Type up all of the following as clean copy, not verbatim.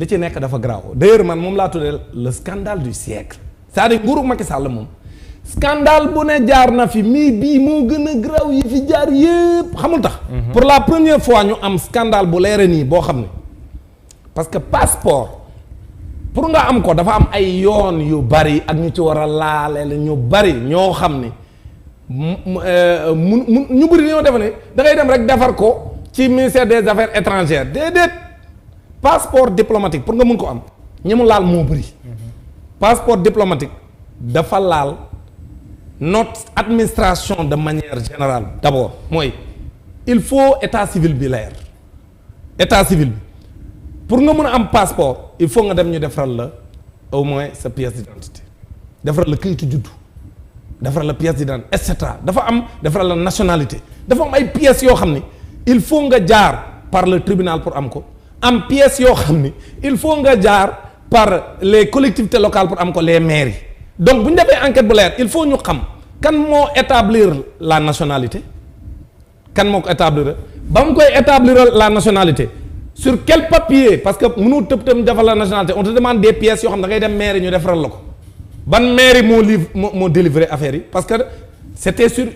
li ci nekk dafa graaw d'ailleurs man moom laa tuddee le scandale du siècle c'est-à-dire nguuru Macky Sall moom scandale bu ne jaar na fi mais bii moo gën a graaw yi fi jaar yëpp xamul tax. pour la première fois ñu am scandale bu leere nii boo xam ne parce que passeport pour nga am ko dafa am ay yoon yu bari ak ñu ci war a laale ñu bari ñoo xam ne ñu bëri ñoo defe ne da ngay dem rek defar ko ci ministère des affaires étrangères déedéet passeport diplomatique pour nga mun ko am ñi mu laal moo bëri. passeport diplomatique dafa laal notre administration de manière générale d'abord mooy il faut état civil bi leer état civil bi pour nga mën a am passeport il faut nga dem ñu defaral la au moins sa pièce d'identité defaral la këyitu juddu defaral la pièce d'identité et cetera dafa am defaral la nationalité dafa am ay pièces yoo xam ni il faut nga jaar par le tribunal pour am ko am pièces yoo xam ni il faut nga jaar par les collectivités locales pour am ko les mairies donc bu ñu defee enquête bu leer il faut ñu xam kan moo établir la nationalité kan moo ko établir ba mu koy établir la nationalité sur quel papier parce que mënu tëb defal la nationalité on te demande des pièces yoo xam da ngay dem mairie ñu defaral la ko ban mairie moo délivré affaire yi parce que c'était sur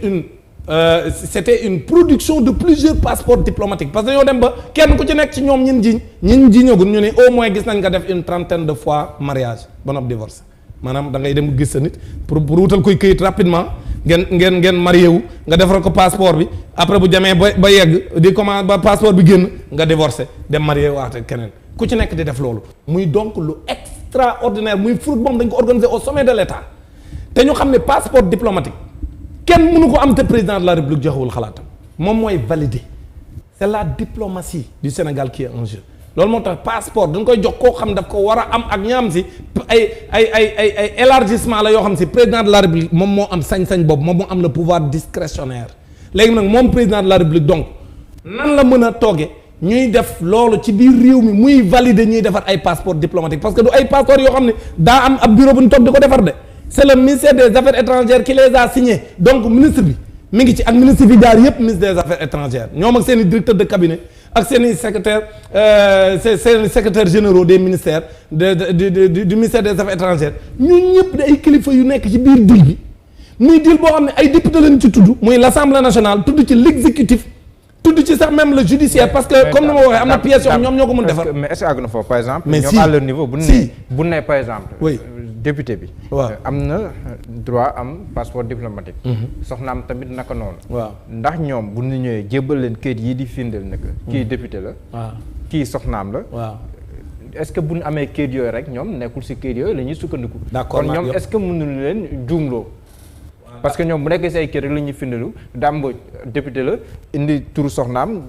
c'était une production de plusieurs passeports diplomatiques parce que dañoo dem ba kenn ku ci nekk ci ñoom ñin jiñagul ñu ne au moins gis nañ nga def une trentaine de fois mariage ba noppi divorce maanaam da ngay dem gis sa nit pour wutal koy këyit rapidement ngeen marié wu nga defal ko passeport bi après bu jamee ba yegg di comment ba passeport bi génn nga divorcé dem marié waate keneen ku ci nekk di def loolu muy donc lu extraordinaire muy fruit moom dañ ko organiser au sommet de l'État te ñu xam ne passeport diplomatique kenn mënu ko am te président de la République joxewul xalaatam moom mooy valider c'est la diplomatie du Sénégal qui est en jeu loolu moo tax passeport dañ koy jox koo xam daf ko war a am ak ñaam si ay élargissement la yoo xam si président de la République moom moo am sañ-sañ boobu moom moo am le pouvoir discrétionnaire léegi nag moom président de la République donc nan la mën a tooge ñuy def loolu ci biir réew mi muy valider ñuy defar ay passeport diplomatique parce que du ay passeport yoo xam ne daa am ab bureau bu ñu toog di ko defar de c'est le ministère des affaires étrangères qui les a signés donc ministre bi mi ngi ci ak ministre bi daar yëpp ministre des affaires étrangères ñoom ak seen i directeur de cabinet ak seen i secrétaire seen secrétaires généraux des ministères du ministère des affaires étrangères ñun ñëpp day kilifa yu nekk ci biir deal bi muy deal boo xam ne ay député lañ ci tudd muy l'Assemblée nationale tudd ci l'exécutif tudd ci sax même le judiciaire parce que comme ni ma waxee am na pièces yoo xam ñoom ñoo ko mën defar. mais est-ce que àgg na foofu par exemple. mais ñoom à leur niveau bu ne par exemple. oui député bi. waaw am na droit am passeport diplomatique. soxnaam tamit naka noonu. waaw ndax ñoom bu ñu ñëwee jébbal leen kayit yi di firndeel nag. kii député la. waaw kii soxnaam la. waaw est-ce que bu ñu amee kayit yooyu rek ñoom nekkul ci kayit yooyu la ñuy sukkandiku. d'accord kon ñoom est-ce que mënuñu leen juumloo. parce que ñoom bu nekkee ci ay kayit rek la ñuy firndeelu Dame député la indi turu soxnaam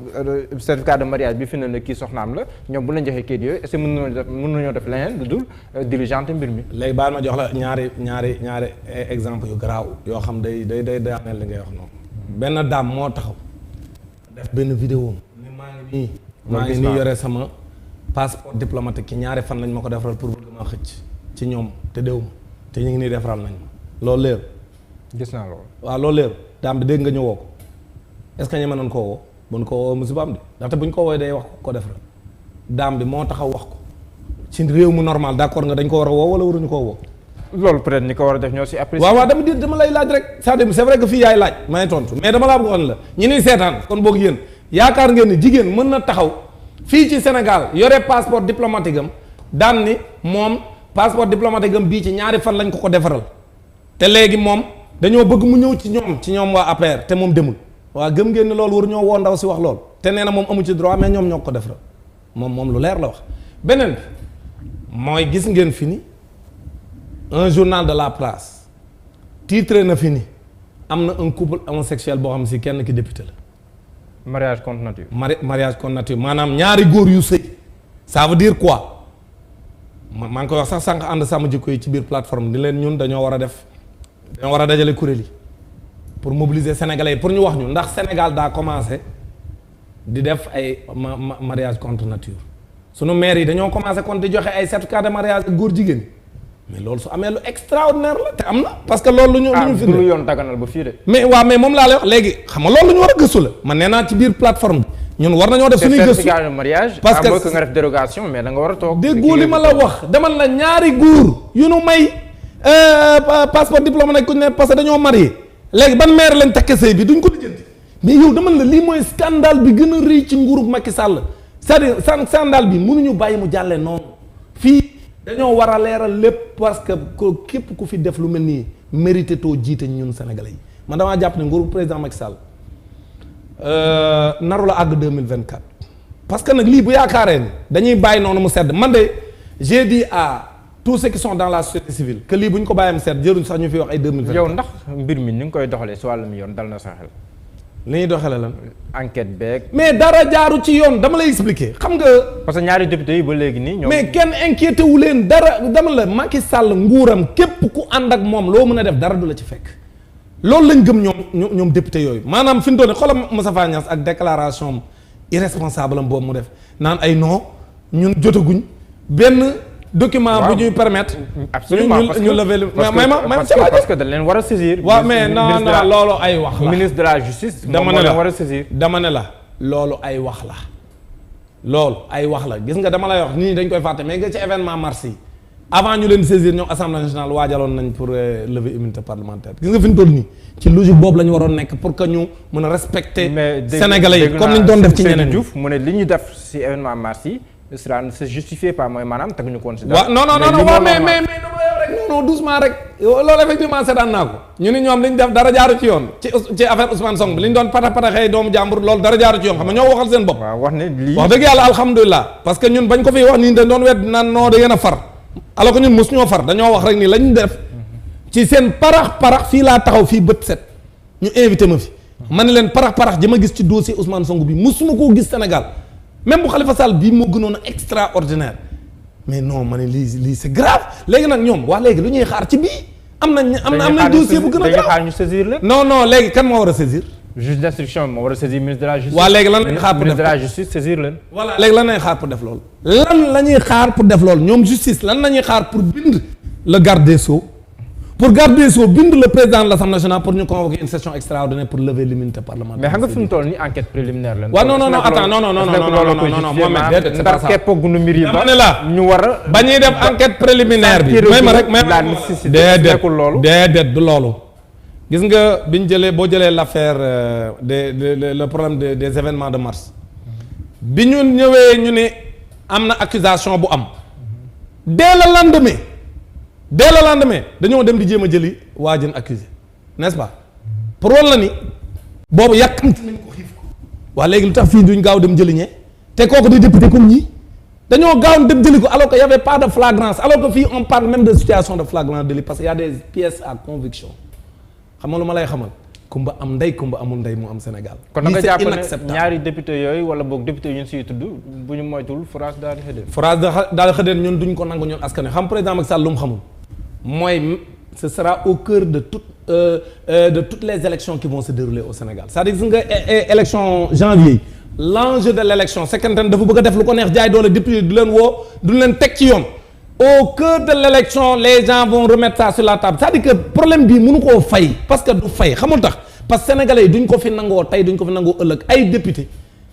certificat de mariage bi firndeel na kii soxnaam la ñoom bu leen joxee kayit yooyu est-ce que mën nañoo def leneen lu dul diligente mbir mi. léegi baal ma jox la ñaari exemple yu garaaw yoo xam day daaneel li ngay wax noonu. benn daam moo taxaw def benn vidéo ni maa ngi nii yore sama passeport diplomatique ci ñaari fan lañ ma ko defaral pour bëgg ma xëcc ci ñoom te déw ma te ñu ngi nii defaral nañ ma loolu leer. gis naa loolu. waaw loolu leer daam bi dégg nga ñëwoo ko est-ce que ñu mënoon koo woo bu ñu ko woo musiba am de ndaxte bu ñu ko woowee day wax ko def la daam bi moo taxaw wax ko ci réew mu normal d'accord nga dañ ko war a woo wala waruñu koo woo. loolu peut-être ñi ko war a def ñoo ci apprécier. waaw dama lay laaj rek c'est vrai que fii yaay laaj may tontu mais dama laa bëgg wax la ñi niy seetaan kon boog yéen yaakaar ngeen ni jigéen mën na taxaw fii ci Sénégal yore passeport diplomatique am daan ni moom passeport diplomatique am bii ci ñaari fan lañ ko defaral te léegi moom dañoo bëgg mu ñëw ci ñoom waa APR te moom demul waa gëm ngeen ne loolu waru ñoo woo ndaw si wax loolu te nee na moom amu ci droit mais ñoom ñoo ko def moom lu leer la wax. beneen bi mooy gis ngeen fi ni un journal de la place titré na fi ni am na un couple homosexuel boo xam si kenn ki député la. mariage contre nature. mariage contre nature maanaam ñaari góor yu sëy ça veut dire quoi maa ngi koy wax sax sànq ànd sama jikko yi ci biir plateforme di leen ñun dañoo war a dajale kuréel yi pour mobiliser sénégalais yi pour ñu wax ñu ndax Sénégal daa commencé di def ay mariage contre nature sunu maire yi dañoo commencé kon di joxe ay certificat de mariage ak góor jigéen mais loolu su amee lu extraordinaire la te am na parce que loolu lu ñu fi yoon daganal ba fii de mais waaw mais moom laa lay wax léegi xam nga loolu lu ñu war a gëstu la man nee naa ci biir plateforme bi ñun war nañoo def suñuy gëstu certificat de mariage parce que nga def dérogation mais da nga war a toog. déggoo li ma la wax demal na ñaari góor yu nu may passeport diplomatique ku ne parce que dañoo marié léegi ban maire lañ takke sëy bi duñ ko lijjanti mais yow demal na lii mooy scandale bi gën a rëy ci nguurug Macky Sall c'est-à-dire scandale bi mënuñu bàyyi mu jàllee noonu fii dañoo war a leeral lépp parce que képp ku fi def lu mel nii mérité too jiite ñun Sénégalais yi man damaa jàpp ne nguurug président Macky Sall naru la àgg 2024 parce que nag lii bu yaakaaree ni dañuy bàyyi noonu mu sedd man de j'ai dit à tous ceux qui sont dans la société civile que lii bu ñu ko bàyyee mu sedd jëruñ sax ñu fi wax ay 2024. yow ndax mbir mi ni nga koy doxalee si wàllum yoon dal na sa xel. li ñuy doxalee lan. enquête beeg. mais dara jaaru ci yoon dama lay expliquer xam nga. parce que ñaari député yi ba léegi nii. ñoom mais kenn inquiété wu leen dara dama la Macky Sall nguuram képp ku ànd ak moom loo mën a def dara du la ci fekk. loolu lañ gëm ñoom député yooyu maanaam fi mu toll nii xoolal Moustapha Niasse ak déclaration irresponsable am boobu mu def naan ay non ñun jotaguñ benn document bu ñuy permettre. absolument ñu lever le parce que dañ leen war a saisir. waaw mais non loolu ay wax la ministre de la justice. dama ne la war a saisir. dama ne la loolu ay wax la loolu ay wax la gis nga dama lay wax nit ñi dañ koy fàtte mais nga ci événement mars yi avant ñu leen saisir ñoom assemblée nationale waajaloon nañ pour lever immunité parlementaire gis nga fi ñu toll nii ci logique boobu la ñu waroon nekk pour que ñu mën a respecter sénégalais yi comme ni ñu doon def ci ñeneen Diouf mu ne li ñu def ci événement mars yi cela ne se justifie pas mooy maanaam teguñu ko woon ci waaw non waaw mais non doucement rek loolu effectivement seetaan naa ko ñu ni ñoom li ñu def dara jaaru ci yoon ci affaire Ousmane Sonko bi li ñu doon pataxee doomu jàmbur loolu dara jaaru ci yoon xam nga ñoo waxal seen bopp waaw wax ne lii wax dëgg yàlla alhamdulilah parce que ñun bañ ko fi wax nii dañ doon wedd naan noo da ngeen a far alors que ñun mos ñoo far dañoo wax rek nii lañ def ci seen parax fii laa taxaw fii bët set ñu invité ma fi ma ne leen parax ji ma gis ci dossier Ousmane Sonko bi mosuma koo gis Sénégal même bu Khalifa Sall bii moo gënoon a extraordinaire mais non ma ne lii c'est grave léegi nag ñoom wax léegi lu ñuy xaar ci bii am nañ dossier bu gën a grave xaar ñu saisir la non léegi kan moo war a saisir juge d'instruction moo war a saisir ministre de la justice waaw léegi lan lañuy xaar pour ministre de la justice saisir leen voilà léegi lan lañuy xaar pour def loolu lan la ñuy xaar pour def loolu ñoom justice lan la ñuy xaar pour bind le garde des Sceaux pour garde des Sceaux bind le président de l'Assemblée nationale pour ñu convoquer une session extraordinaire pour lever l'immunité parlementaire. mais xam nga fi mu toll nii enquête préliminaire la. waaw non attends non Mohamed déedéet c'est pas ça dama ne la ñu war a. ba ñuy def enquête préliminaire bi. may ma rek déedéet du loolu. gis nga bi ñu jëlee boo jëlee l'affaire le problème des événements de mars. bi ñu ñëwee ñu ne am na accusation bu am. dès le lendemain dañoo dem di jéem a jëli waa jën accusé n'est-ce pas pour wal la ni boobu yàkkamti nañ ko xiif ko waa léegi lu tax fii duñ gaaw dem jëli ñee te kooku di député comme ñii dañoo gaaw dem jëli ko alors que y avait pas de flagrance alors que fii on parle même de situation de flagrant délit parce que y a des pièces à conviction xam nga lu ma lay xamal kumba am ndey kumba amul ndey mu am Sénégal. kon da nga jàpp ne ñaari député yooyu wala boog député yu ñu siy tudd bu ñu moytuwul France daal di xëdeen. France daal di xëdeen ñun duñ ko nangu ñun askan wi xam président Macky Sall lu mu xamul mooy ce sera au cœur de toutes les élections qui vont se dérouler au Sénégal c'est-à-dire gis nga élection janvier l'enjeu de l'élection c'est que dafa bëgg a def lu ko neex jaay doole député du leen woo du leen teg ci yoon. au cœur de l'élection les gens vont remettre ça sur la table c'est-à-dire que problème bii mënu koo fay parce que du fay xamul tax parce que sénégalais yi duñ ko fi nangoo tey duñ ko fi nangoo ëllëg ay député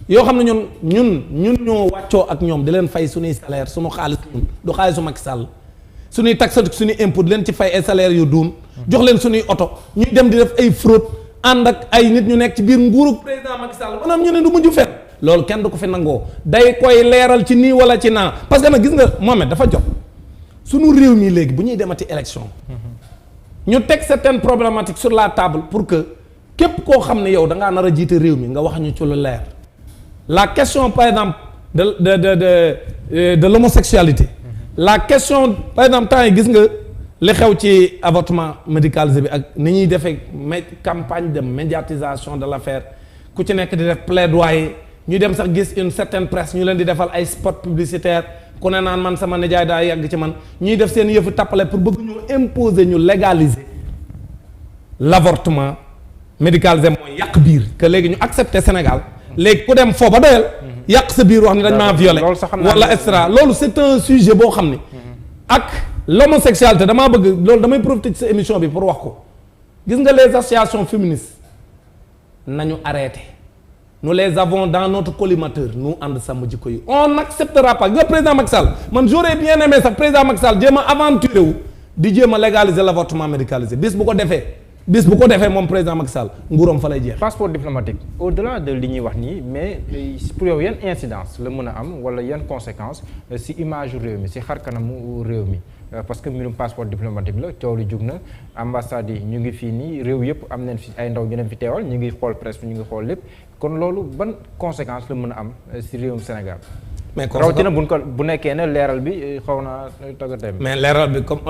yoo xam ne ñun ñoo wàccoo ak ñoom di leen fay suñuy salaire suñu xaalis ñun du xaalisu Macky Sall suñuy taxe suñuy impôt di leen ci fay ay salaire yu duun jox leen suñuy oto ñuy dem di def ay fraude ànd ak ay nit ñu nekk ci biir nguuru président Macky Sall maanaam ñu ne du mujj fen loolu kenn du ko fi nangoo day koy leeral ci nii wala ci naa parce que nag gis nga Mohamed dafa jot sunu réew mi léegi bu ñuy demati élection ñu teg certaines problématiques sur la table pour que képp koo xam ne yow da ngaa nar a jiite réew mi nga wax ñu ci lu leer la question par exemple de l'homosexualité la question par exemple temps yi gis nga li xew ci avortement médicalisé bi ak ni ñuy defee campagne de médiatisation de l'affaire ku ci nekk di def plaidoyer ñu dem sax gis une certaine presse ñu leen di defal ay spot publicitaire ku ne naan man sama nijaay daa yàgg ci man ñuy def seen yëfu tappale pour bëgg ñu imposer ñu légaliser l'avortement médicalisé mooy yàq biir que léegi ñu accepter Sénégal léegi ku dem foo ba doyal yàq sa biir wax ni dañ maa violé wala et cetera loolu c'est un sujet boo xam ni ak l'homosexualité damaa bëgg loolu damay profiter ci sa émission bi pour wax ko gis nga les associations féministes nañu arrêté nous les avons dans notre collimateur nous ànd sàmm jikko yi on n'acceptera pas nga président Macky Sall man j'aurais bien aimé sax président Macky Sall jéem a aventuré wu di jéem a légaliser l'avortement médicalisé bis bu ko defee moom président Macky Sall nguuram fa lay jeex. passeport diplomatique au-delà de li ñuy wax nii mais pour yow yan incidence la mën a am wala yan conséquences ci image réew mi ci xar kanamu réew mi parce que mbirum passeport diplomatique la coow li jug na ambassade yi ñu ngi fii nii réew yëpp am nañ fi ay ndaw ñu leen fi teewal ñu ngi xool presse ñu ngi xool lépp kon loolu ban conséquence la mën a am ci réewum Sénégal. mais rawatina bu nekkee ne leeral bi xaw naa taggateem. mais leeral bi comme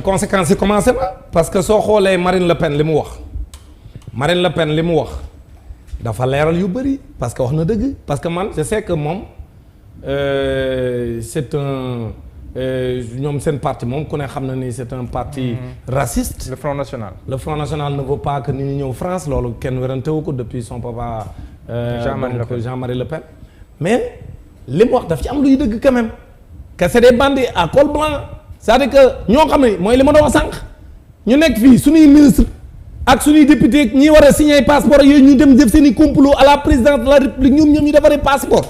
conséquences yi commencé na parce que soo xoolee Marine Le Pen li mu wax dafa leeral yu bëri parce que wax na dëgg parce que man je sais que moom c'est un ñoom seen parti moom ku ne xam na ni c'est un parti raciste. le Front National. le Front National ne veut pas que nit ñi ñëw France loolu kenn werantewu ko depuis son papa. Jean-Marie Le Pen mais. li mu wax daf ci am luy dëgg quand même que c'est des bandits à col blanc c'est-à-dire que ñoo xam ne mooy li ma doon wax sànq ñu nekk fii suñuy ministre ak suñuy député ñi war a signer passeport yooyu ñu dem def seen i complot à la présidence de la république ñoom ñu defaree passeport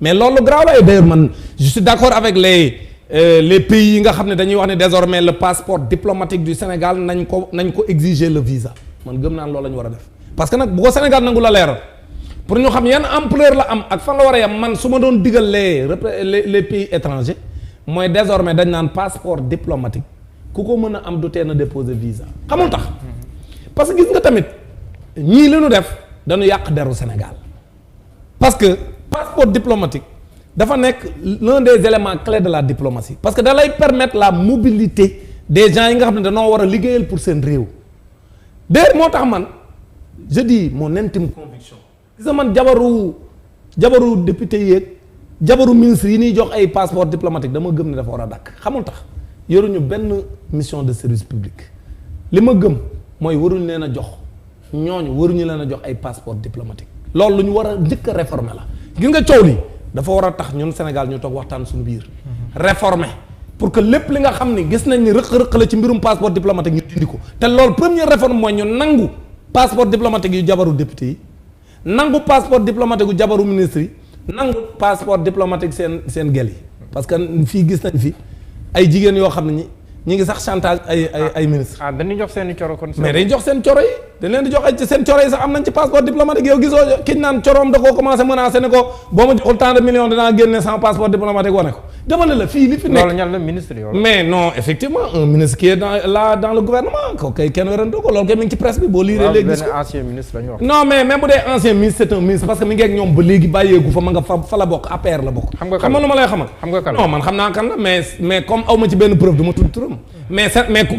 mais loolu grave la et d'ailleurs man je suis d'accord avec les pays yi nga xam ne dañuy wax ne désormais le passeport diplomatique du Sénégal nañ ko exiger le visa man gëm naa loolu la ñu war a def parce que nag bu ko Sénégal nangu la leeral pour ñu xam yan ampleur la am ak fan la war a yam man su ma doon digal les pays étrangers mooy désormais dañ naan passeport diplomatique ku ko mën a am du tee na déposer visa xamul tax parce que gis nga tamit ñii li ñu def dañu yàq deru Sénégal parce que passeport diplomatique dafa nekk l'un des éléments clés de la diplomatie parce que da lay permettre la mobilité des gens yi nga xam ne dañoo war a liggéeyal pour seen réew d'ailleurs moo tax man je dis mon intime conviction gis nga man jabaru député yeeg jabaru ministre yi ñuy jox ay passeport diplomatique dama gëm ne dafa war a dakk xamul tax yoruñu benn mission de service public li ma gëm mooy waruñu leen a jox ñooñu waruñu leen a jox ay passeport diplomatique loolu lu ñu war a njëkk a réformer la gis nga coow li dafa war a tax ñun Sénégal ñu toog waxtaan suñu biir réformer pour que lépp li nga xam ni gis nañ ni rëq-rëq la ci mbirum passeport diplomatique ñu dindi ko te loolu première réforme mooy ñu nangu passeport diplomatique yu jabaru député yi nangu passeport diplomatique gu jabaru ministre yi nangu passeport diplomatique seen gel yi parce que fii gis nañ fi ay jigéen yoo xam ne ñi ngi sax chantage ay ministre dañuy jox seen coro kon. mais dañuy jox seen coro yi dañ leen di jox ay seen coro yi sax am nañ ci passeport diplomatique yow gisoo kiñ naan coroom da koo commencé menacé ne ko boo ma joxul tant de millions dinaa génne sans passeport diplomatique wane ko dama ne la fii li fi nekk loolu ñan la ministre yow mais non effectivement un ministre qui est dans le gouvernement ko kay kenn werante ko loolu kay mi ngi ci presse bi boo liiree léegi gis ko ancien ministre la ñu wax. non mais même bu dee ancien ministre c'est un ministre parce que mi ngi ak ñoom ba léegi bàyyeegu fa ma nga fa la bokk APR la bokk. xam nga lu ma lay xamal. xam nga kan non man xam naa kan la mais comme aw ma ci benn preuve du ma tudd turam mais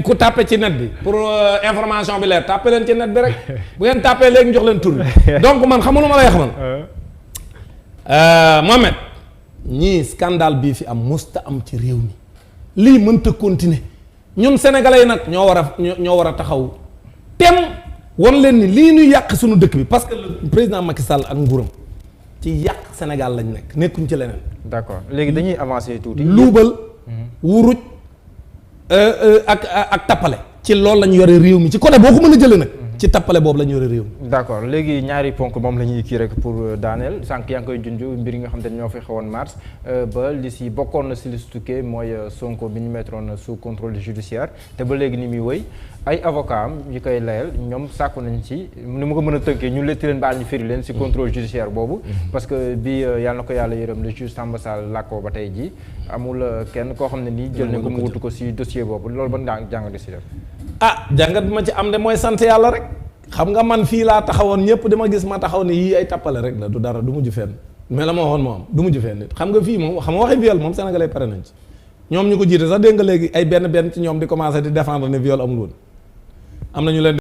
ku tapé ci net bi pour information bi leer tapé leen ci net bi rek bu ngeen tapé léegi jox leen tur bi donc man xam nga lu ma lay xamal. Mohamed ñii scandale bii fi am musta am ci réew mi lii mënta continuer ñun sénégalais yi nag ñoo war a taxaw tem wan leen ni lii ñuy yàq suñu dëkk bi parce que le président Macky Sall ak nguuram ci yàq Sénégal lañ nekkuñ ci leneen. d'accord léegi dañuy avancer tuuti. luubal wuruj ak tappale ci loolu lañ yore réew mi ci côté boo ko mën a jëlee nag. ci tappale boobu la ñu yore réew mi. d'accord léegi ñaari ponk moom la ñuy kii rek pour daaneel sànq yaa ngi koy junj mbir yi nga xam te ne ñoo fi xewoon mars ba li si bokkoon na si li si tukkee mooy Sonko bi ñu mettroon sous contrôle judiciaire te ba léegi ni muy wëy ay avocat am yi koy layal ñoom sàkku nañ ci ni ma ko mën a tënkee ñu letti leen baal ñu firi leen si contrôle judiciaire boobu. parce que bi yàlla na ko yàlla yërëm le juge Samba Sall làkkoo ba tey ji amul kenn koo xam ne nii jël nañ ko mu wutu ko si dossier boobu loolu ban jàngat si def. jàngat bi ma ci am de mooy sant yàlla rek. xam nga man fii laa taxawoon ñëpp dama gis ma taxaw ne yii ay tappale rek la du dara du mujj fenn mais la ma waxoon moo am du mujj fenn nit xam nga fii moom xam nga waxi viol moom sénégalais pare nañ ci ñoom ñu ko jiite sax dégg nga léegi ay benn ci ñoom di commencer di défendre ne viol amul woon am na ñu leen